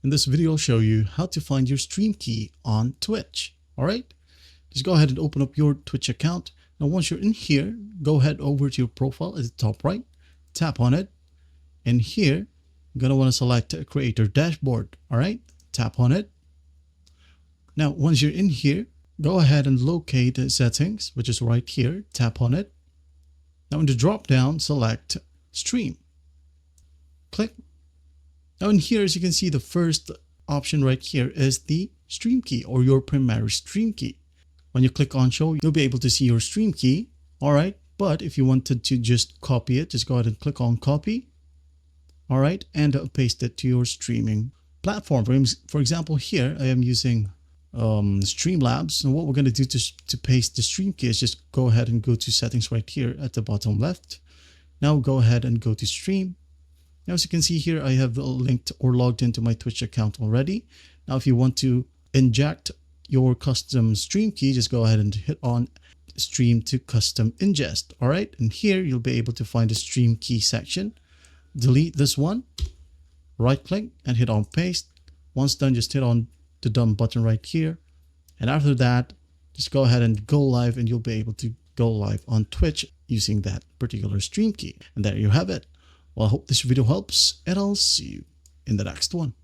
In this video, I'll show you how to find your stream key on Twitch. All right, just go ahead and open up your Twitch account. Now, once you're in here, go ahead over to your profile at the top right, tap on it. And here, you're going to want to select Creator Dashboard. All right, tap on it. Now, once you're in here, go ahead and locate the settings, which is right here. Tap on it. Now, in the drop down, select Stream. Click. Now, in here, as you can see, the first option right here is the stream key or your primary stream key. When you click on Show, you'll be able to see your stream key. All right. But if you wanted to just copy it, just go ahead and click on Copy. All right. And paste it to your streaming platform. For example, here I am using Streamlabs. And what we're going to do to paste the stream key is just go ahead and go to settings right here at the bottom left. Now go ahead and go to stream. Now, as you can see here, I have linked or logged into my Twitch account already. Now, if you want to inject your custom stream key, just go ahead and hit on stream to custom ingest. All right. And here you'll be able to find the stream key section. Delete this one, right click and hit on paste. Once done, just hit on the done button right here. And after that, just go ahead and go live and you'll be able to go live on Twitch using that particular stream key. And there you have it. Well, I hope this video helps and I'll see you in the next one.